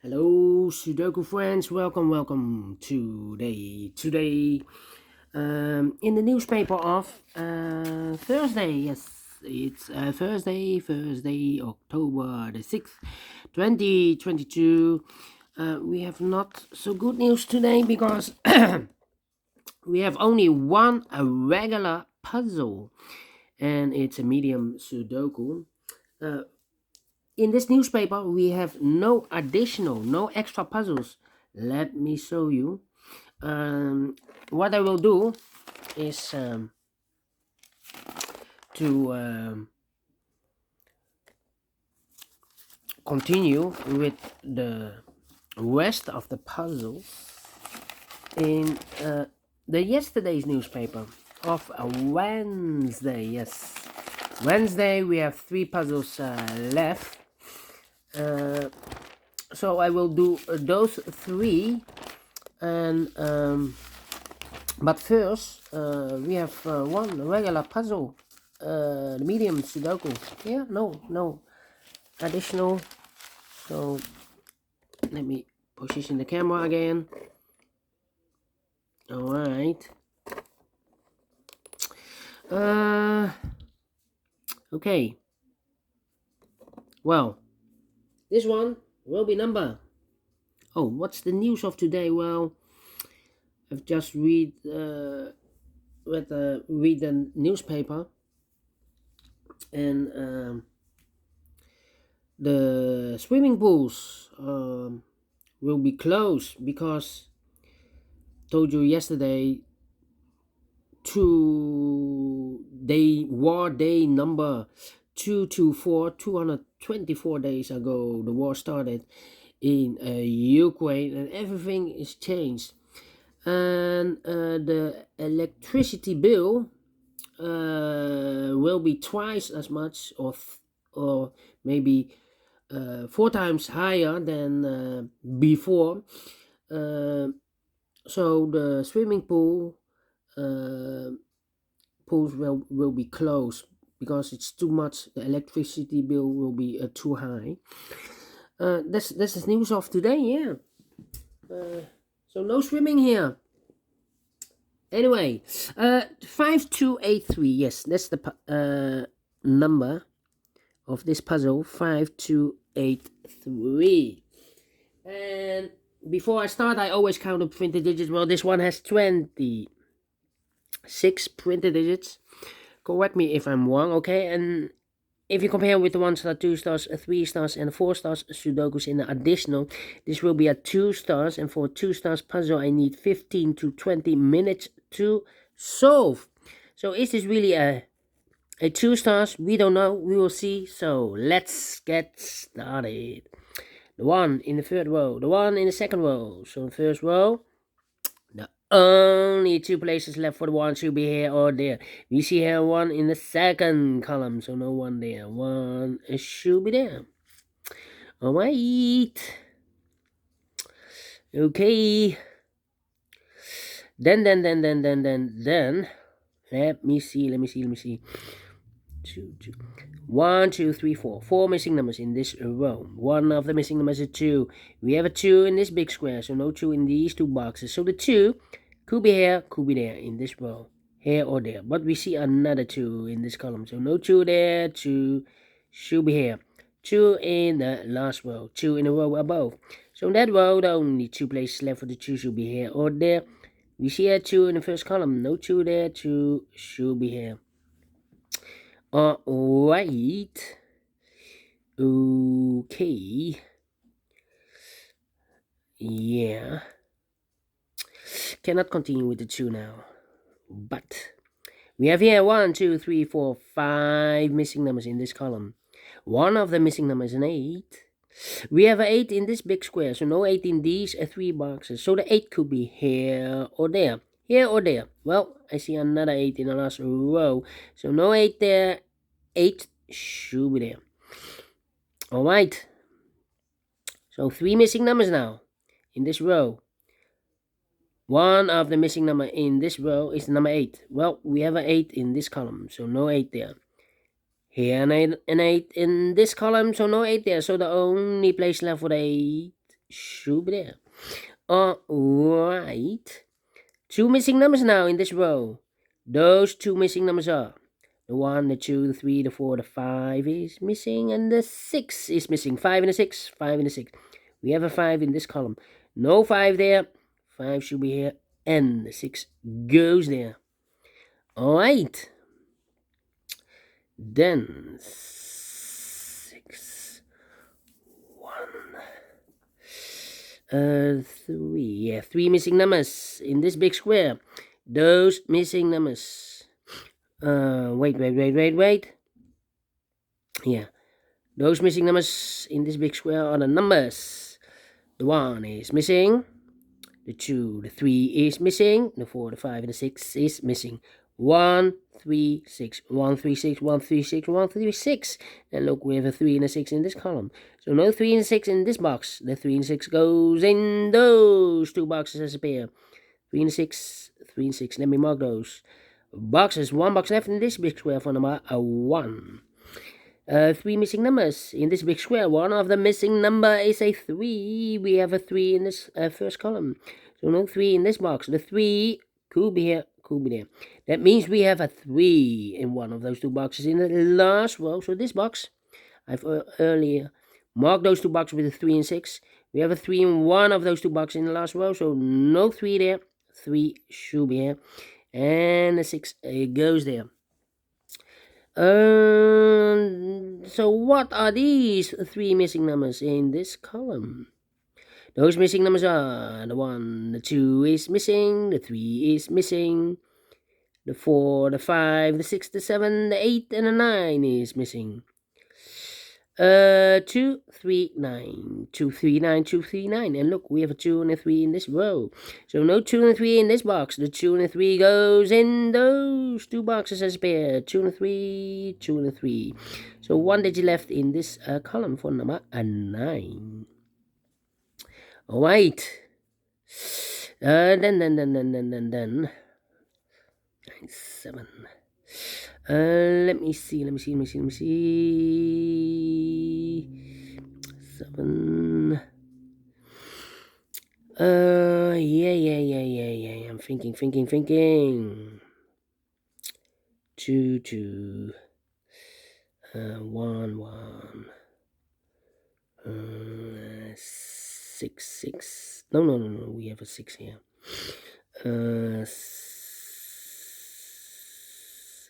Hello, Sudoku friends. Welcome today. In the newspaper of Thursday. Yes, it's Thursday, October the 6th, 2022. We have not so good news today because we have only one regular puzzle, and it's a medium Sudoku. In this newspaper, we have no extra puzzles. Let me show you. What I will do is to continue with the rest of the puzzle in the yesterday's newspaper of Wednesday. Yes, Wednesday we have 3 puzzles left. So I will do those 3, and but first we have one regular puzzle, the medium Sudoku. Yeah, no additional. So let me position the camera again. All right. Okay. Well, this one will be number. Oh, what's the news of today? Well, I've just read the newspaper, and the swimming pools will be closed because told you yesterday war day number 224, 224 days ago the war started in Ukraine, and everything is changed, and the electricity bill will be twice as much, or maybe 4 times higher than before. So the swimming pools will be closed because it's too much. The electricity bill will be too high. This is news of today. Yeah. So no swimming here. Anyway, 5283. Yes, that's the number of this puzzle. 5283. And before I start, I always count the printed digits. Well, this one has 26 printed digits. Correct me if I'm wrong, okay? And if you compare with the ones that are 2 stars, 3 stars, and 4 stars Sudokus in the additional, this will be a 2 stars. And for a 2 stars puzzle, I need 15 to 20 minutes to solve. So is this really a 2 stars? We don't know. We will see. So let's get started. The one in the third row, the one in the second row. So in the first row, the only 2 places left for the one should be here or there. We see here one in the second column, so no one there. One should be there. All right. Okay. Then. Let me see. 2. 1, 2, 3, 4. 4 missing numbers in this row. One of the missing numbers is 2. We have a 2 in this big square, so no 2 in these 2 boxes. So the 2 could be here, could be there in this row, here or there. But we see another 2 in this column, so no 2 there. 2 should be here. 2 in the last row, 2 in the row above. So in that row, the only 2 places left for the 2 should be here or there. We see a 2 in the first column, no 2 there. 2 should be here. Alright. Okay. Yeah. Cannot continue with the 2 now. But we have here 1, 2, 3, 4, 5 missing numbers in this column. One of the missing numbers is an 8. We have an 8 in this big square, so no 8 in these 3 boxes. So the 8 could be here or there. Here or there. Well, I see another 8 in the last row. So no 8 there. 8 should be there. Alright. So 3 missing numbers now in this row. One of the missing number in this row is number 8. Well, we have an 8 in this column, so no 8 there. Here an 8 in this column, so no 8 there. So the only place left for the 8 should be there. Alright. 2 missing numbers now in this row. Those 2 missing numbers are the 1, the 2, the 3, the 4, the 5 is missing, and the 6 is missing. 5 and a 6, 5 and a 6. We have a 5 in this column. No 5 there. 5 should be here, and the 6 goes there. Alright. Then 6, 1, 3. Yeah, 3 missing numbers in this big square. Those missing numbers. Wait. Yeah. Those missing numbers in this big square are the numbers. The 1 is missing. The 2, the 3 is missing. The 4, the 5, and the 6 is missing. 1, 3, 6. 1, 3, 6, 1, 3, 6, 1, 3, 6. And look, we have a 3 and a 6 in this column. So no 3 and 6 in this box. The 3 and 6 goes in those 2 boxes as a pair. 3 and 6, 3 and 6. Let me mark those boxes. 1 box left in this big square for number 1. 3 missing numbers in this big square. One of the missing number is a 3. We have a 3 in this first column. So no 3 in this box. The 3 could be here, could be there. That means we have a 3 in one of those 2 boxes in the last row. So this box, I've earlier marked those 2 boxes with a 3 and 6. We have a 3 in one of those 2 boxes in the last row. So no 3 there. 3 should be here. And the 6 goes there. So what are these 3 missing numbers in this column? Those missing numbers are the 1, the 2 is missing, the 3 is missing, the 4, the 5, the 6, the 7, the 8, and the 9 is missing. 2, 3, 9, 2, 3, 9, 2, 3, 9. And look, we have a 2 and a 3 in this row. So no 2 and a 3 in this box. The 2 and a 3 goes in those 2 boxes as a pair. 2 and a 3, 2 and a 3. So 1 digit left in this column for number 9. Alright. Then 9, 7. Let me see. 7. Yeah. I'm thinking. 2, 1, 6. No. We have a 6 here.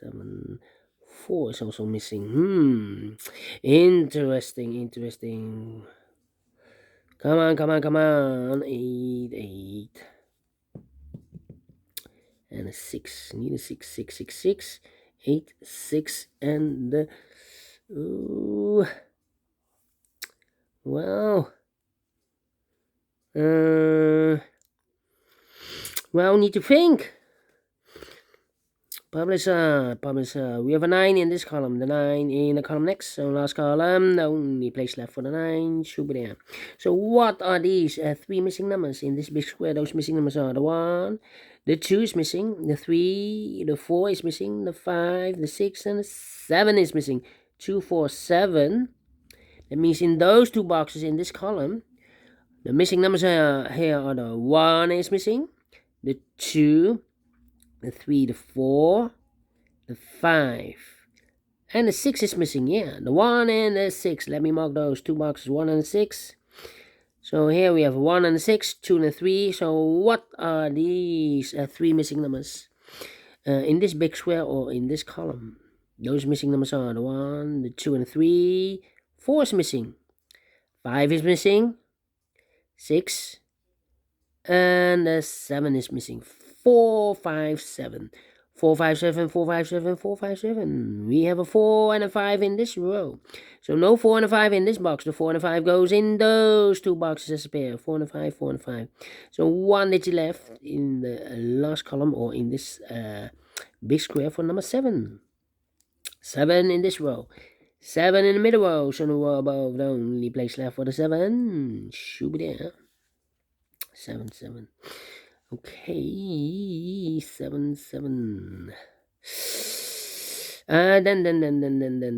7. 4 is also missing. Interesting. Come on. 8. And a 6. Need a 6. 8, 6, and the... well, need to think. Publisher. We have a 9 in this column. The 9 in the column next. So last column, the only place left for the 9 should be there. So what are these 3 missing numbers in this big square? Those missing numbers are the 1, the 2 is missing, the 3, the 4 is missing, the 5, the 6, and the 7 is missing. 2, 4, 7. That means in those 2 boxes in this column, the missing numbers here are the 1 is missing, the 2, the 3, the 4, the 5, and the 6 is missing. Yeah, the 1 and the 6. Let me mark those 2 boxes, 1 and 6. So here we have 1 and 6, 2 and 3. So what are these 3 missing numbers in this big square or in this column? Those missing numbers are the 1, the 2, and the 3. 4 is missing. 5 is missing. 6. And the 7 is missing. 4, 5, 7. 4, 5, 7, 4, 5, 7, 4, 5, 7. We have a 4 and a 5 in this row. So no 4 and a 5 in this box. The 4 and a 5 goes in those 2 boxes as a pair. 4 and a 5, 4 and a 5. So 1 digit left in the last column or in this big square for number 7. 7 in this row. 7 in the middle row. So the row above, the only place left for the 7 should be there. 7. Okay, 7.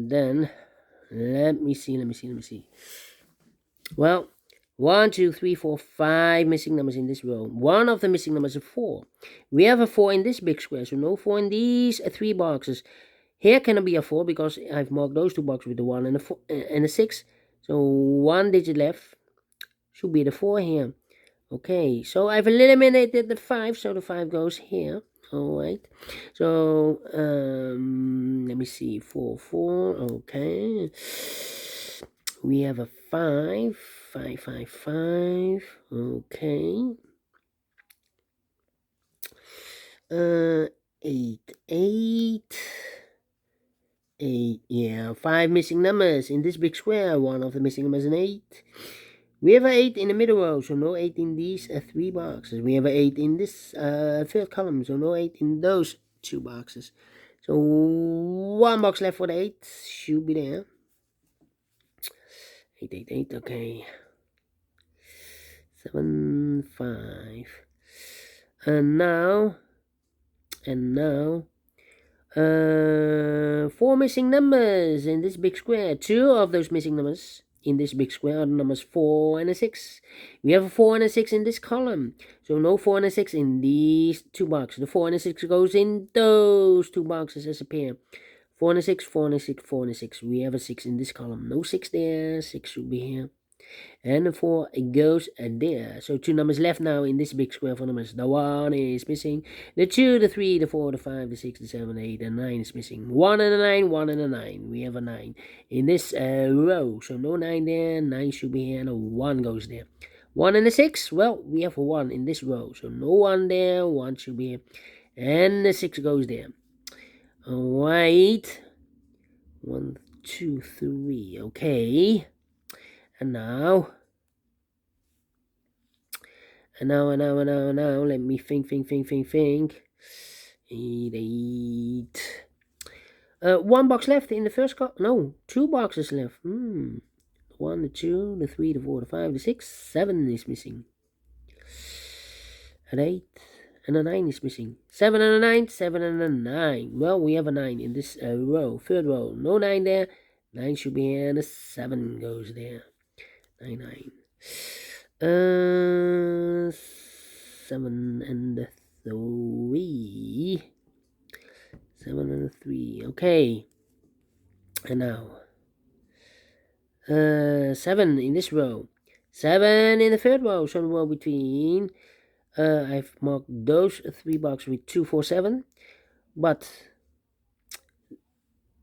Then. Let me see. Well, 1, 2, 3, 4, 5 missing numbers in this row. One of the missing numbers is 4. We have a 4 in this big square, so no 4 in these 3 boxes. Here cannot be a 4 because I've marked those 2 boxes with the 1 and a 6. So 1 digit left should be the 4 here. Okay, so I've eliminated the 5, so the 5 goes here. Alright, so let me see, 4, 4, okay. We have a 5, 5, 5, 5, okay. 8, 8, 8, yeah, 5 missing numbers in this big square. One of the missing numbers is an 8. We have an 8 in the middle row, so no 8 in these 3 boxes. We have an 8 in this third column, so no 8 in those 2 boxes. So 1 box left for the 8, should be there. 8, 8, 8, okay. 7, 5. And now, 4 missing numbers in this big square. 2 of those missing numbers in this big square are the numbers 4 and a 6. We have a 4 and a 6 in this column, so no 4 and a 6 in these 2 boxes. The 4 and a 6 goes in those 2 boxes as a pair. 4 and a 6, 4 and a 6, 4 and a 6. We have a 6 in this column. No 6 there. 6 should be here. And the 4 goes there. So 2 numbers left now in this big square for numbers. The 1 is missing. The 2, the 3, the 4, the 5, the 6, the 7, the 8, and 9 is missing. 1 and a 9, 1 and a 9. We have a 9 in this row. So no 9 there. 9 should be here. And a 1 goes there. 1 and a 6. Well, we have a 1 in this row. So no 1 there. 1 should be here. And the 6 goes there. Alright. 1, 2, 3. Okay. And now, let me think. 8, 8. 1 box left in the first column. No, 2 boxes left. 1, the 2, the 3, the 4, the 5, the 6, 7 is missing. An 8 and a 9 is missing. 7 and a 9, 7 and a 9. Well, we have a 9 in this row, third row. No 9 there. 9 should be here, and a 7 goes there. 9, 9. 7 and a 3. 7 and a 3. Okay. And now 7 in this row. 7 in the third row. So the row between. I've marked those 3 boxes with 2, 4, 7. But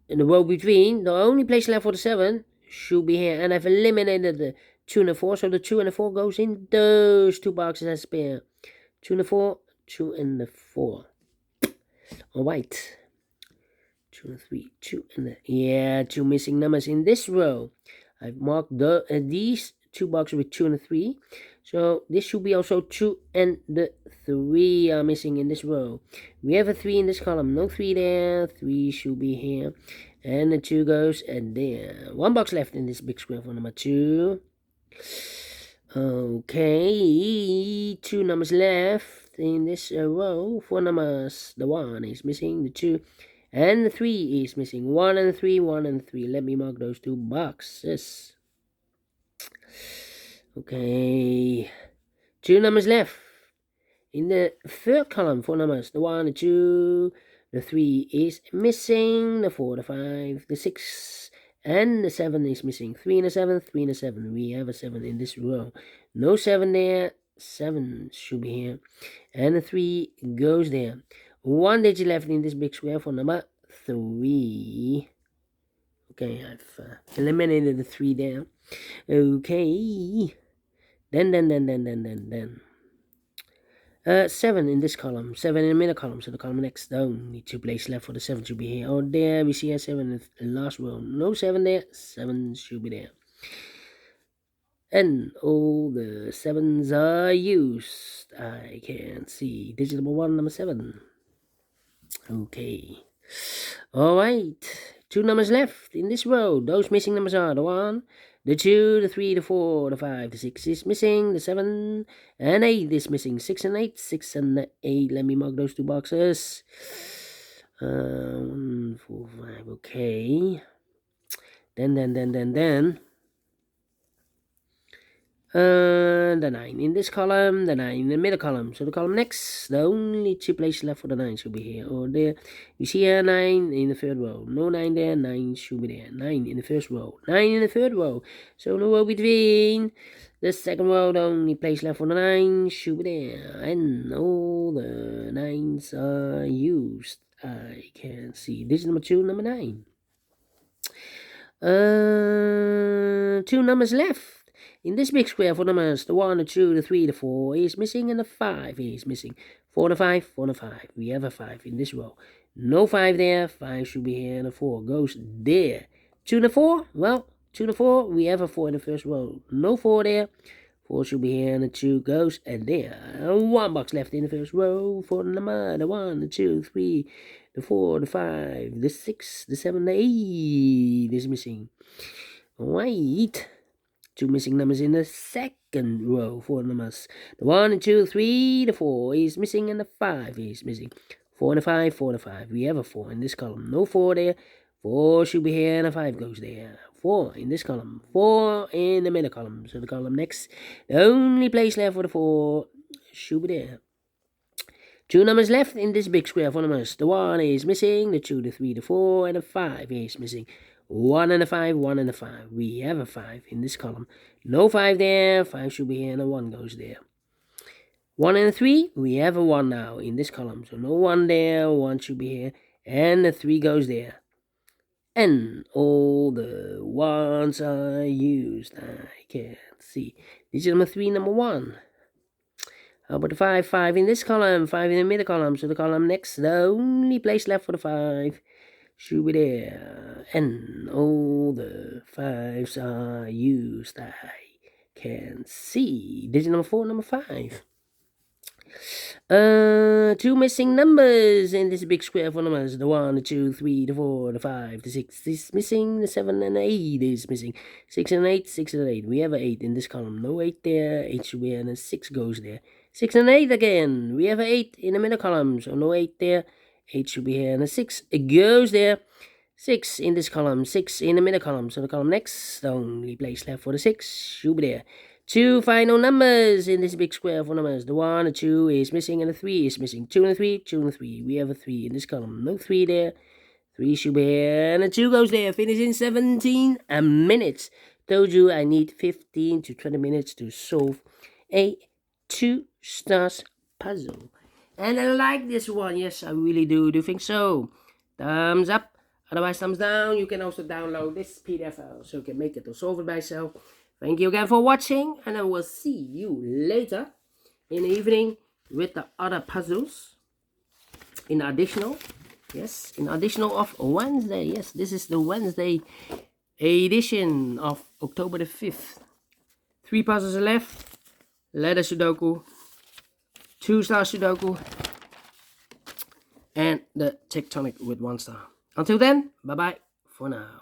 in the row between, the only place left for the 7 should be here. And I've eliminated the 2 and the 4. So the 2 and the 4 goes in those 2 boxes as a pair. 2 and the 4, 2 and the 4. Alright. 2 and 3, 2 and the... Yeah, 2 missing numbers in this row. I've marked these 2 boxes with 2 and 3. So this should be also 2 and the 3 are missing in this row. We have a 3 in this column. No 3 there. 3 should be here. And the 2 goes there. 1 box left in this big square for number 2. Okay. 2 numbers left in this row. 4 numbers. The 1 is missing. The 2 and the 3 is missing. 1 and 3, 1 and 3. Let me mark those 2 boxes. Okay. 2 numbers left in the third column. 4 numbers. The 1, the 2, the 3 is missing. The 4, the 5, the 6, and the 7 is missing. 3 and a 7, 3 and a 7. We have a 7 in this row. No 7 there. 7 should be here. And the 3 goes there. 1 digit left in this big square for number 3. Okay, I've eliminated the 3 there. Okay. Then. 7 in this column. 7 in the middle column. So the column next down. Need 2 places left for the 7 should be here. Oh, there we see a 7 in the last row. No 7 there. 7 should be there. And all the 7s are used. I can see digit number 1, number 7. Okay. Alright. 2 numbers left in this row. Those missing numbers are the 1, the 2, the 3, the 4, the 5, the 6 is missing, the 7 and 8 is missing. 6 and 8, 6 and 8. Let me mark those 2 boxes. 1, 4, 5. Okay. Then. The 9 in this column, the 9 in the middle column. So the column next, the only 2 places left for the 9 should be here or there. You see here 9 in the third row. No 9 there, 9 should be there. 9 in the first row, 9 in the third row. So no row between. The second row, the only place left for the 9 should be there. And all the 9s are used. I can see. This is number 2, number 9. 2 numbers left. In this big square for numbers, the 1, the 2, the 3, the 4 is missing, and the 5 is missing. 4 and a 5, 4 and a 5. We have a 5 in this row. No 5 there. 5 should be here, and a 4 goes there. 2 and a 4, well, 2 and a 4, we have a 4 in the first row. No 4 there. 4 should be here, and the 2 goes there. 1 box left in the first row for the number, the 1, the 2, 3, the 4, the 5, the 6, the 7, the 8 is missing. Wait. 2 missing numbers in the second row for numbers. The 1, and 2, 3, the 4 is missing, and the 5 is missing. 4 and a 5, 4 and a 5. We have a 4 in this column. No 4 there. 4 should be here, and a 5 goes there. 4 in this column. 4 in the middle column. So the column next, the only place left for the 4 should be there. 2 numbers left in this big square for numbers. The 1 is missing, the 2, the 3, the 4, and the 5 is missing. 1 and a 5, 1 and a 5. We have a 5 in this column. No 5 there. 5 should be here, and a 1 goes there. 1 and a 3. We have a 1 now in this column. So no 1 there. 1 should be here, and the 3 goes there. And all the 1s are used. I can see. This is number 3, number 1. How about the 5? 5 in this column. 5 in the middle column. So the column next, the only place left for the 5 should be there, and all the 5s are used. I can see. This is number 4, number 5. 2 missing numbers in this big square for numbers. The 1, the 2, 3, the 4, the 5, the 6 is missing. The 7 and 8 is missing. 6 and 8, 6 and 8. We have an 8 in this column. No 8 there. 8 should be here, and a 6 goes there. 6 and 8 again. We have an 8 in the middle column. So no 8 there. 8 should be here, and a 6 goes there. 6 in this column, 6 in the middle column. So the column next, the only place left for the 6 should be there. 2 final numbers in this big square for numbers. The 1, the 2 is missing, and the 3 is missing. 2 and a 3, 2 and a 3. We have a 3 in this column. No 3 there. 3 should be here, and the 2 goes there. Finish in 17 minutes. Told you I need 15 to 20 minutes to solve a 2 stars puzzle. And I like this one. Yes, I really do. Do you think so? Thumbs up. Otherwise, thumbs down. You can also download this PDF file so you can make it or solve it by yourself. Thank you again for watching, and I will see you later in the evening with the other puzzles in additional. Yes, in additional of Wednesday. Yes, this is the Wednesday edition of October the 5th. 3 puzzles left. Letter Sudoku, 2-star Sudoku, and the tectonic with 1 star. Until then, bye-bye for now.